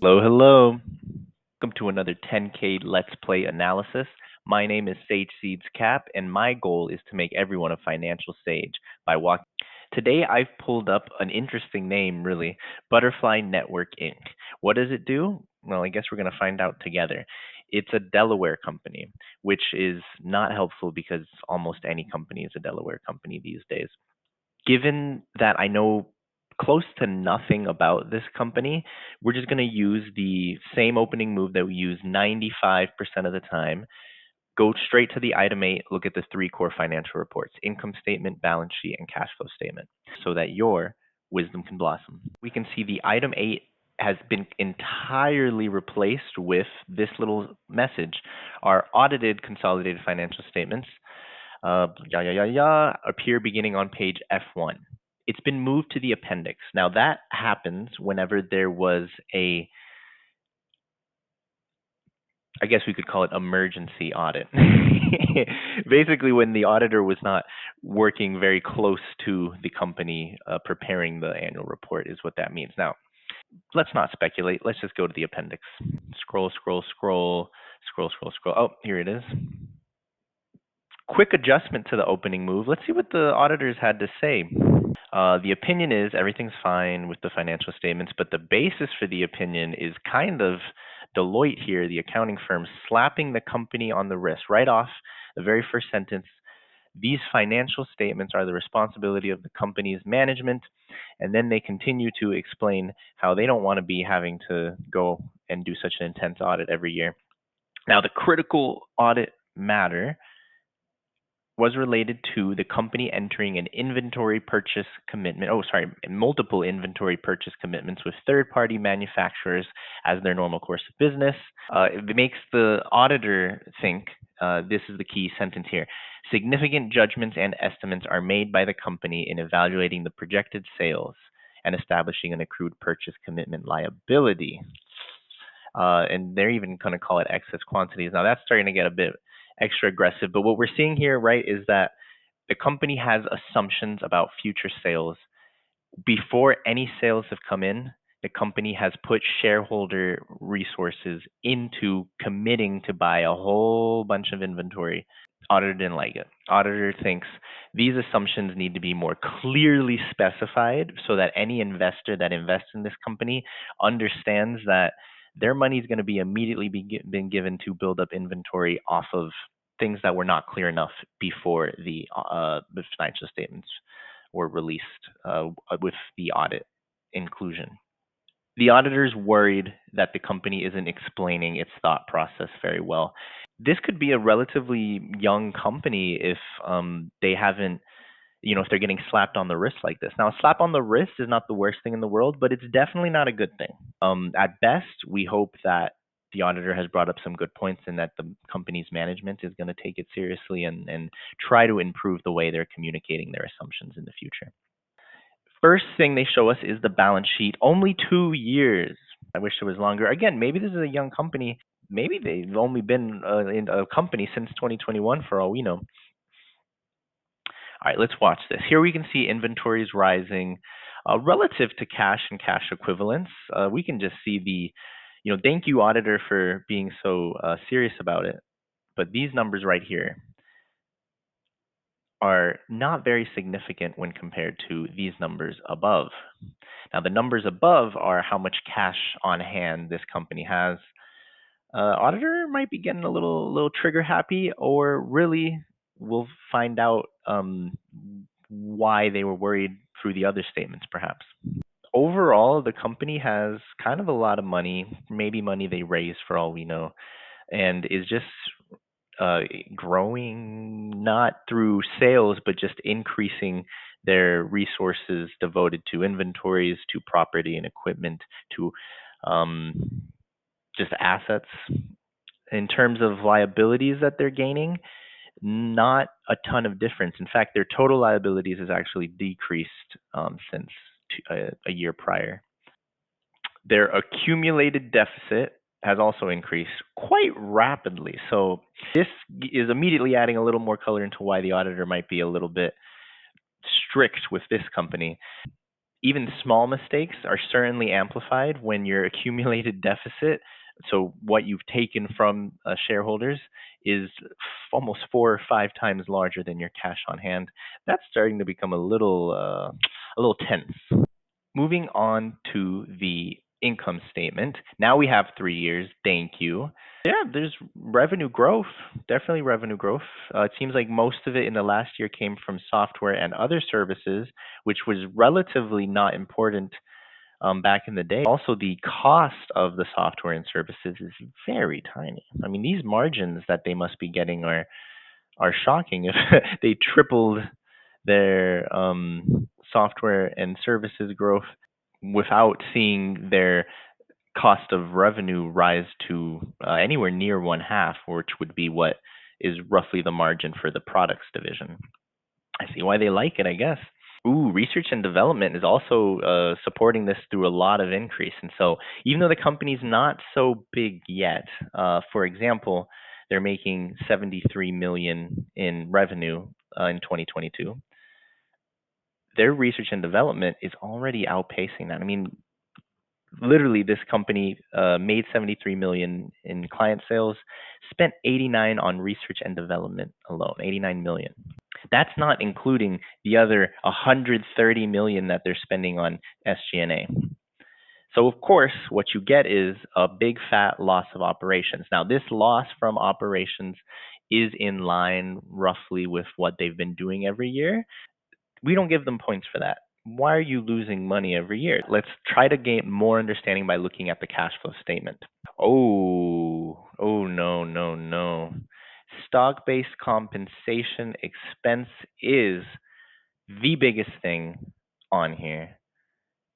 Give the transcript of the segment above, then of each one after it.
Hello, hello. Welcome to another 10K Let's Play analysis. My name is Sage Seeds Cap, and my goal is to make everyone a financial sage by walking. Today, I've pulled up an interesting name, really, BFLY Network Inc. What does it do? Well, I guess we're going to find out together. It's a Delaware company, which is not helpful because almost any company is a Delaware company these days. Given that I know close to nothing about this company, we're just going to use the same opening move that we use 95% of the time. Go straight to the item 8, look at the 3 core financial reports: income statement, balance sheet, and cash flow statement, so that your wisdom can blossom. We can see the item 8 has been entirely replaced with this little message. Our audited consolidated financial statements appear beginning on page F1. It's been moved to the appendix. Now that happens whenever there was a, I guess we could call it emergency audit. Basically, when the auditor was not working very close to the company preparing the annual report is what that means. Now, let's not speculate. Let's just go to the appendix. Scroll. Oh, here it is. Quick adjustment to the opening move. Let's see what the auditors had to say. The opinion is everything's fine with the financial statements, but the basis for the opinion is kind of Deloitte here, the accounting firm, slapping the company on the wrist right off the very first sentence. These financial statements are the responsibility of the company's management, and then they continue to explain how they don't want to be having to go and do such an intense audit every year. Now, the critical audit matter was related to the company entering an inventory purchase commitment. Multiple inventory purchase commitments with third-party manufacturers as their normal course of business. It makes the auditor think, this is the key sentence here, significant judgments and estimates are made by the company in evaluating the projected sales and establishing an accrued purchase commitment liability. And they're even going to call it excess quantities. Now that's starting to get a bit extra aggressive, but what we're seeing here, right, is that the company has assumptions about future sales. Before any sales have come in, the company has put shareholder resources into committing to buy a whole bunch of inventory. Auditor didn't like it. Auditor thinks these assumptions need to be more clearly specified so that any investor that invests in this company understands that their money is going to be immediately been given to build up inventory off of things that were not clear enough before the financial statements were released with the audit inclusion. The auditor's worried that the company isn't explaining its thought process very well. This could be a relatively young company if they haven't, if they're getting slapped on the wrist like this. Now, a slap on the wrist is not the worst thing in the world, but it's definitely not a good thing. At best, we hope that the auditor has brought up some good points and that the company's management is going to take it seriously and try to improve the way they're communicating their assumptions in the future. First thing they show us is the balance sheet. Only 2 years. I wish it was longer. Again, maybe this is a young company. Maybe they've only been in a company since 2021 for all we know. All right, let's watch this. Here we can see inventories rising relative to cash and cash equivalents. We can just see the, thank you, auditor, for being so serious about it. But these numbers right here are not very significant when compared to these numbers above. Now, the numbers above are how much cash on hand this company has. Auditor might be getting a little trigger happy, or really we'll find out why they were worried through the other statements, perhaps. Overall, the company has kind of a lot of money, maybe money they raised for all we know, and is just growing not through sales, but just increasing their resources devoted to inventories, to property and equipment, to just assets. In terms of liabilities that they're gaining, not a ton of difference. In fact, their total liabilities has actually decreased since a year prior. Their accumulated deficit has also increased quite rapidly. So this is immediately adding a little more color into why the auditor might be a little bit strict with this company. Even small mistakes are certainly amplified when your accumulated deficit, so what you've taken from shareholders, is almost 4 or 5 times larger than your cash on hand. That's starting to become a little tense. Moving on to the income statement. Now we have 3 years. Thank you. Yeah, there's revenue growth, definitely revenue growth. It seems like most of it in the last year came from software and other services, which was relatively not important back in the day. Also, the cost of the software and services is very tiny. I mean, these margins that they must be getting are shocking. If they tripled their software and services growth without seeing their cost of revenue rise to anywhere near one half, which would be what is roughly the margin for the products division. I see why they like it, I guess. Ooh, research and development is also supporting this through a lot of increase. And so, even though the company's not so big yet, for example, they're making 73 million in revenue in 2022. Their research and development is already outpacing that. I mean, literally, this company made 73 million in client sales, spent 89 on research and development alone, 89 million. That's not including the other 130 million that they're spending on SG&A. So of course, what you get is a big fat loss of operations. Now, this loss from operations is in line roughly with what they've been doing every year. We don't give them points for that. Why are you losing money every year? Let's try to gain more understanding by looking at the cash flow statement. Oh no, no, no. Stock-based compensation expense is the biggest thing on here,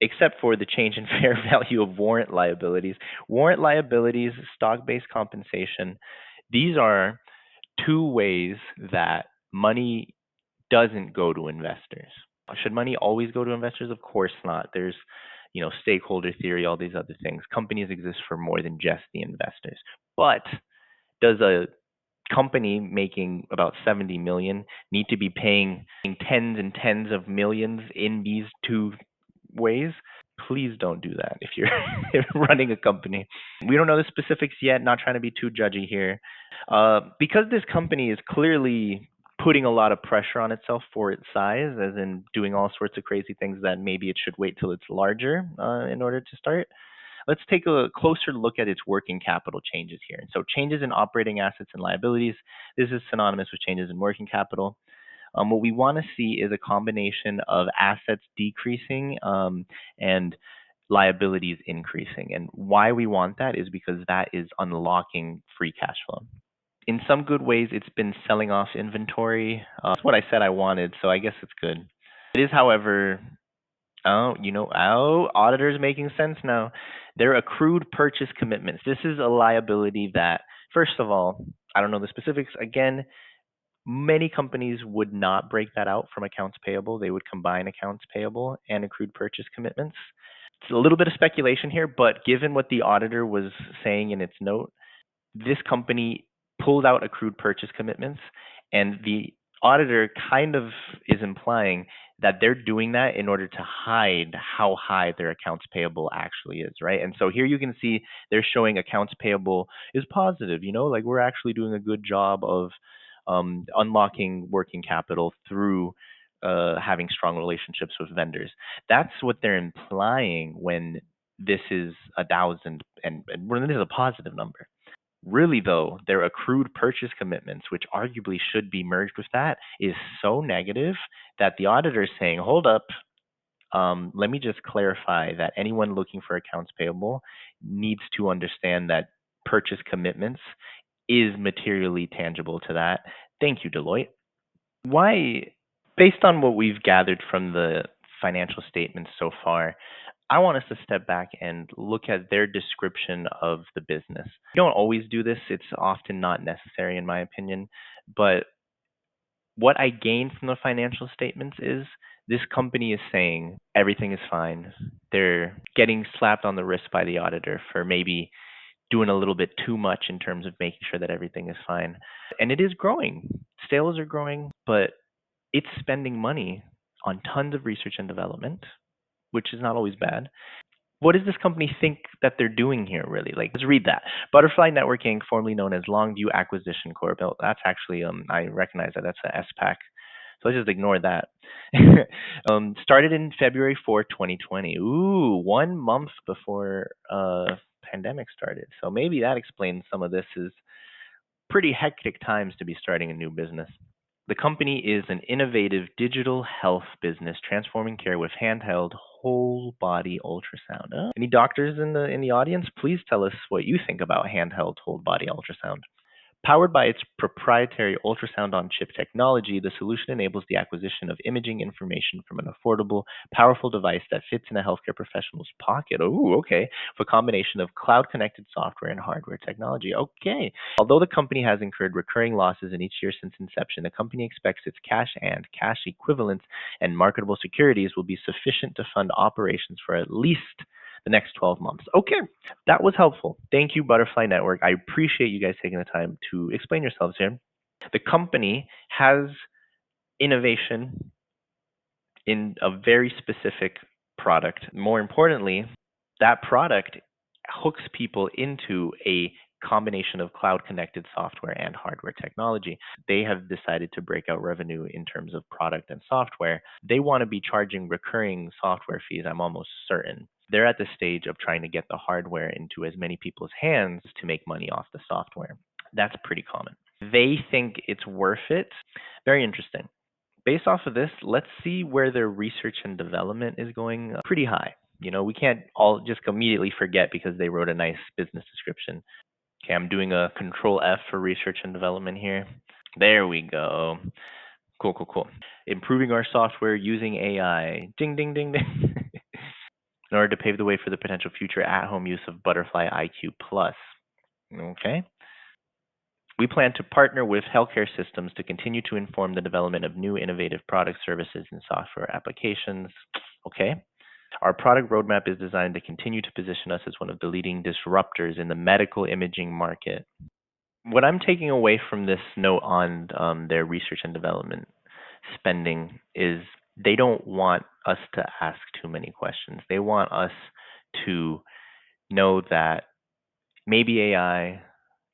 except for the change in fair value of warrant liabilities. Warrant liabilities, stock-based compensation, these are two ways that money doesn't go to investors. Should money always go to investors? Of course not. There's, stakeholder theory, all these other things. Companies exist for more than just the investors. But does a company making about 70 million need to be paying tens and tens of millions in these two ways? Please don't do that if you're running a company. We don't know the specifics yet, not trying to be too judgy here. Because this company is clearly putting a lot of pressure on itself for its size, as in doing all sorts of crazy things that maybe it should wait till it's larger in order to start. Let's take a closer look at its working capital changes here. And so changes in operating assets and liabilities, this is synonymous with changes in working capital. What we want to see is a combination of assets decreasing and liabilities increasing. And why we want that is because that is unlocking free cash flow. In some good ways, it's been selling off inventory. That's what I said I wanted, so I guess it's good. It is, however, auditor's making sense now. They're accrued purchase commitments. This is a liability that, first of all, I don't know the specifics. Again, many companies would not break that out from accounts payable. They would combine accounts payable and accrued purchase commitments. It's a little bit of speculation here, but given what the auditor was saying in its note, this company pulled out accrued purchase commitments, and the auditor kind of is implying that they're doing that in order to hide how high their accounts payable actually is, right? And so here you can see they're showing accounts payable is positive, like we're actually doing a good job of unlocking working capital through having strong relationships with vendors. That's what they're implying when this is 1,000 and when this is a positive number. Really, though, their accrued purchase commitments, which arguably should be merged with that, is so negative that the auditor is saying, hold up, let me just clarify that anyone looking for accounts payable needs to understand that purchase commitments is materially tangible to that. Thank you, Deloitte. Why, based on what we've gathered from the financial statements so far, I want us to step back and look at their description of the business. We don't always do this. It's often not necessary, in my opinion. But what I gain from the financial statements is this company is saying everything is fine. They're getting slapped on the wrist by the auditor for maybe doing a little bit too much in terms of making sure that everything is fine. And it is growing. Sales are growing, but it's spending money on tons of research and development. which is not always bad. What does this company think that they're doing here, really? Like, let's read that. Butterfly Network Inc., formerly known as Longview Acquisition Corp. Oh, that's actually, I recognize that. That's a SPAC. So let's just ignore that. Started in February 4th, 2020. Ooh, 1 month before pandemic started. So maybe that explains some of this. Is pretty hectic times to be starting a new business. The company is an innovative digital health business transforming care with handheld whole body ultrasound. Any doctors in the audience? Please tell us what you think about handheld whole body ultrasound. Powered by its proprietary ultrasound-on-chip technology, the solution enables the acquisition of imaging information from an affordable, powerful device that fits in a healthcare professional's pocket. Oh, okay. For a combination of cloud-connected software and hardware technology. Okay. Although the company has incurred recurring losses in each year since inception, the company expects its cash and cash equivalents and marketable securities will be sufficient to fund operations for at least the next 12 months. Okay, that was helpful. Thank you, Butterfly Network. I appreciate you guys taking the time to explain yourselves here. The company has innovation in a very specific product. More importantly, that product hooks people into a combination of cloud connected software and hardware technology. They have decided to break out revenue in terms of product and software. They want to be charging recurring software fees, I'm almost certain. They're at the stage of trying to get the hardware into as many people's hands to make money off the software. That's pretty common. They think it's worth it. Very interesting. Based off of this, let's see where their research and development is going pretty high. We can't all just immediately forget because they wrote a nice business description. Okay, I'm doing a control F for research and development here. There we go. Cool, cool, cool. Improving our software using AI. Ding, ding, ding, ding. In order to pave the way for the potential future at-home use of Butterfly IQ Plus. Okay. We plan to partner with healthcare systems to continue to inform the development of new innovative product services and software applications. Okay. Our product roadmap is designed to continue to position us as one of the leading disruptors in the medical imaging market. What I'm taking away from this note on their research and development spending is they don't want us to ask too many questions. They want us to know that maybe AI,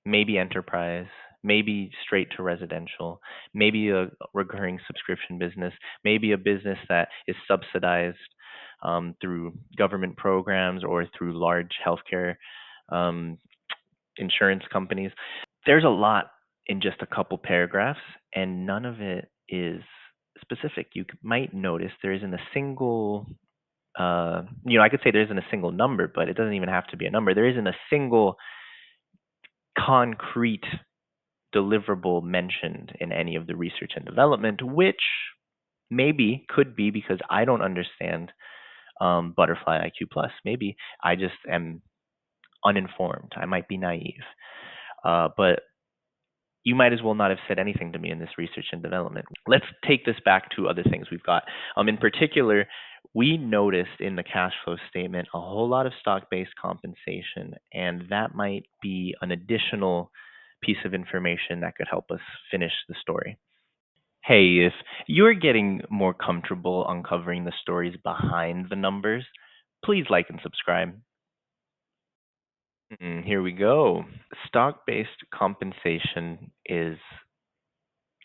maybe enterprise, maybe straight to residential, maybe a recurring subscription business, maybe a business that is subsidized through government programs or through large healthcare insurance companies. There's a lot in just a couple paragraphs, and none of it is specific. You might notice there isn't a single I could say there isn't a single number, but it doesn't even have to be a number. There isn't a single concrete deliverable mentioned in any of the research and development, which maybe could be because I don't understand Butterfly IQ Plus. Maybe I just am uninformed. I might be naive. But you might as well not have said anything to me in this research and development. Let's take this back to other things we've got. In particular, we noticed in the cash flow statement a whole lot of stock-based compensation, and that might be an additional piece of information that could help us finish the story. Hey, if you're getting more comfortable uncovering the stories behind the numbers, please like and subscribe. Here we go. Stock-based compensation is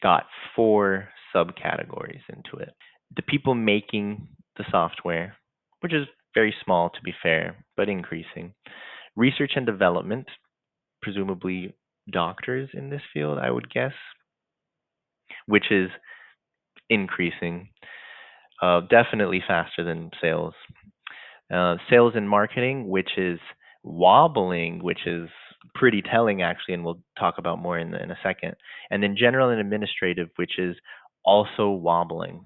got 4 subcategories into it. The people making the software, which is very small to be fair, but increasing. Research and development, presumably doctors in this field, I would guess, which is increasing, definitely faster than sales. Sales and marketing, which is wobbling, which is pretty telling actually, and we'll talk about more in a second. And then general and administrative, which is also wobbling.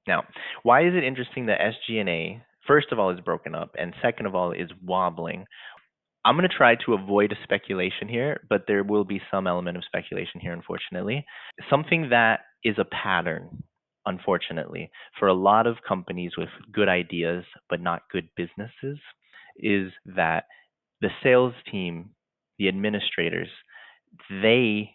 Now, why is it interesting that SG&A, first of all, is broken up, and second of all, is wobbling? I'm going to try to avoid a speculation here, but there will be some element of speculation here, unfortunately. Something that is a pattern, unfortunately, for a lot of companies with good ideas but not good businesses is that the sales team, the administrators, they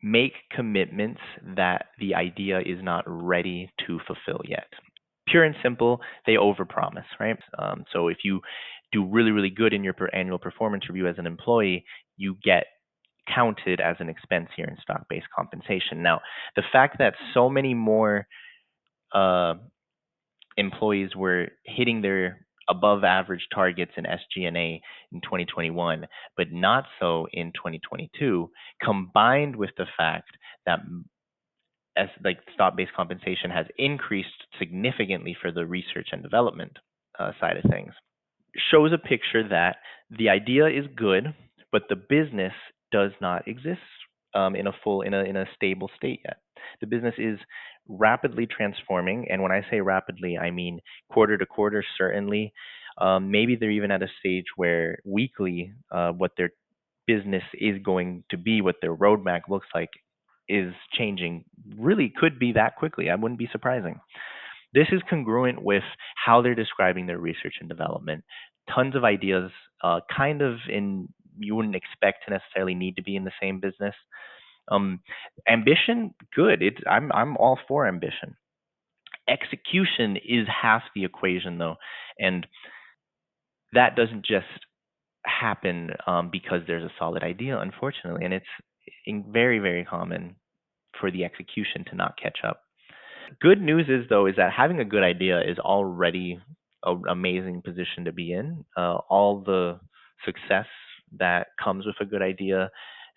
make commitments that the idea is not ready to fulfill yet. Pure and simple, they overpromise, right? So if you do really, really good in your annual performance review as an employee, you get counted as an expense here in stock-based compensation. Now, the fact that so many more uh, employees were hitting their above average targets in SG&A in 2021, but not so in 2022, combined with the fact that as like stock-based compensation has increased significantly for the research and development side of things, shows a picture that the idea is good, but the business does not exist in a stable state yet. The business is rapidly transforming, and when I say rapidly, I mean quarter to quarter, certainly. Maybe they're even at a stage where weekly, what their business is going to be, what their roadmap looks like, is changing. Really, could be that quickly. I wouldn't be surprising. This is congruent with how they're describing their research and development. Tons of ideas, kind of in you wouldn't expect to necessarily need to be in the same business. Um, Ambition, good. I'm all for ambition. Execution is half the equation, though, and that doesn't just happen because there's a solid idea, unfortunately, and it's very, very common for the execution to not catch up. Good news is though is that having a good idea is already an amazing position to be in. All the success that comes with a good idea,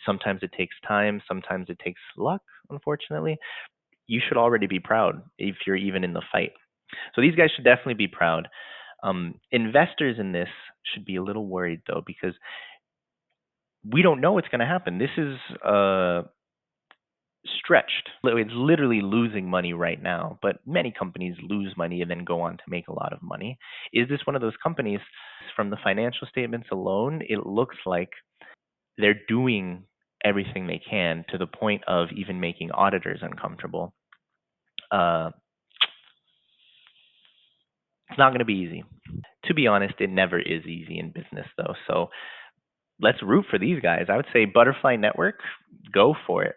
sometimes it takes time, sometimes it takes luck, unfortunately. You should already be proud if you're even in the fight. So these guys should definitely be proud. Investors in this should be a little worried though, because we don't know what's going to happen. This is stretched. It's literally losing money right now, but many companies lose money and then go on to make a lot of money. Is this one of those companies? From the financial statements alone, it looks like they're doing everything they can to the point of even making auditors uncomfortable. Uh, it's not going to be easy. To be honest, it never is easy in business, though. So let's root for these guys. I would say BFLY Network, go for it.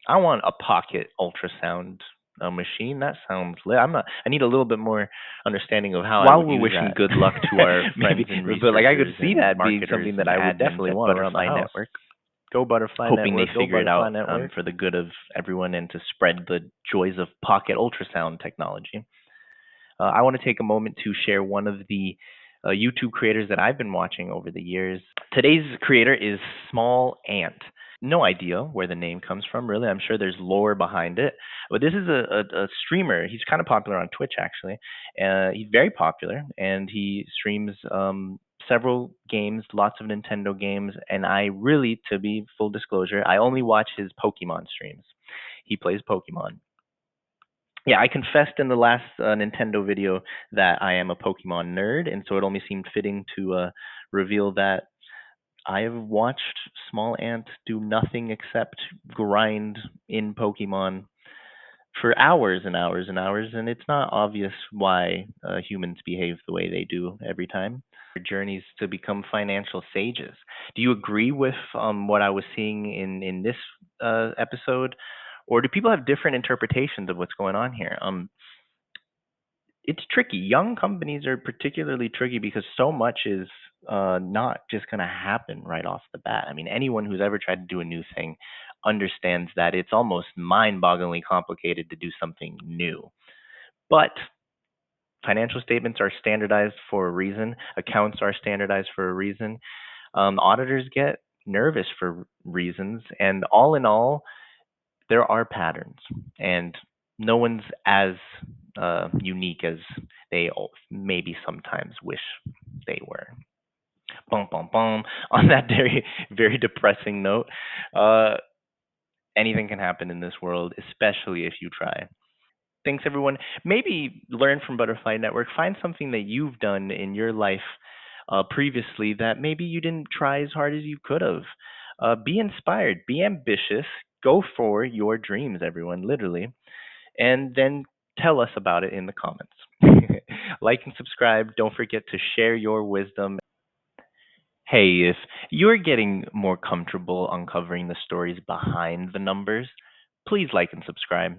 I want a pocket ultrasound machine. That sounds lit. I need a little bit more understanding of how. While we're wishing good luck to our friends and researchers, but like I could see that being something that I would definitely want around the house. Network. Go BFLY Hoping Network. Hoping they figure it out for the good of everyone and to spread the joys of pocket ultrasound technology. I want to take a moment to share one of the YouTube creators that I've been watching over the years. Today's creator is Small Ant. No idea where the name comes from, really. I'm sure there's lore behind it. But this is a streamer. He's kind of popular on Twitch, actually. He's very popular, and he streams several games, lots of Nintendo games. And I really, to be full disclosure, I only watch his Pokemon streams. He plays Pokemon. Yeah, I confessed in the last Nintendo video that I am a Pokemon nerd, and so it only seemed fitting to reveal that I have watched Small Ant do nothing except grind in Pokemon for hours and hours and hours, and it's not obvious why humans behave the way they do every time. Their journeys to become financial sages. Do you agree with what I was seeing in this episode, or do people have different interpretations of what's going on here? It's tricky. Young companies are particularly tricky because so much is not just going to happen right off the bat. I mean, anyone who's ever tried to do a new thing understands that it's almost mind-bogglingly complicated to do something new. But financial statements are standardized for a reason. Accounts are standardized for a reason. Auditors get nervous for reasons. And all in all, there are patterns. And no one's as unique as they maybe sometimes wish they were. Bum, bum, bum. On that very, very depressing note, anything can happen in this world, especially if you try. Thanks, everyone. Maybe learn from BFLY Network. Find something that you've done in your life previously that maybe you didn't try as hard as you could have. Be inspired. Be ambitious. Go for your dreams, everyone, literally. And then tell us about it in the comments. Like and subscribe. Don't forget to share your wisdom. Hey, if you're getting more comfortable uncovering the stories behind the numbers, please like and subscribe.